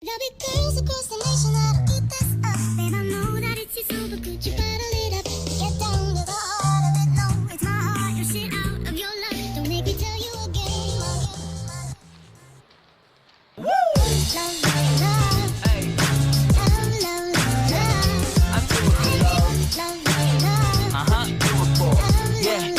There'll be girls across the nation that'll eat this up. And I know that it's your soul, but could you bottle it up? Get down to the heart of it, no, it's my heart. Your shit out of your love, don't make me tell you again. Woo! Love, love, love. Hey. Love, love, love, love. I'm doing love. Love, love, love. Uh-huh. Yeah.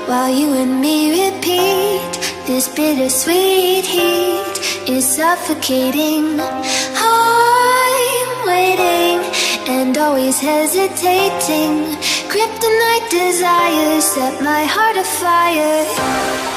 While you and me repeat, this bittersweet heat is suffocating. I'm waiting and always hesitating. Kryptonite desires set my heart afire.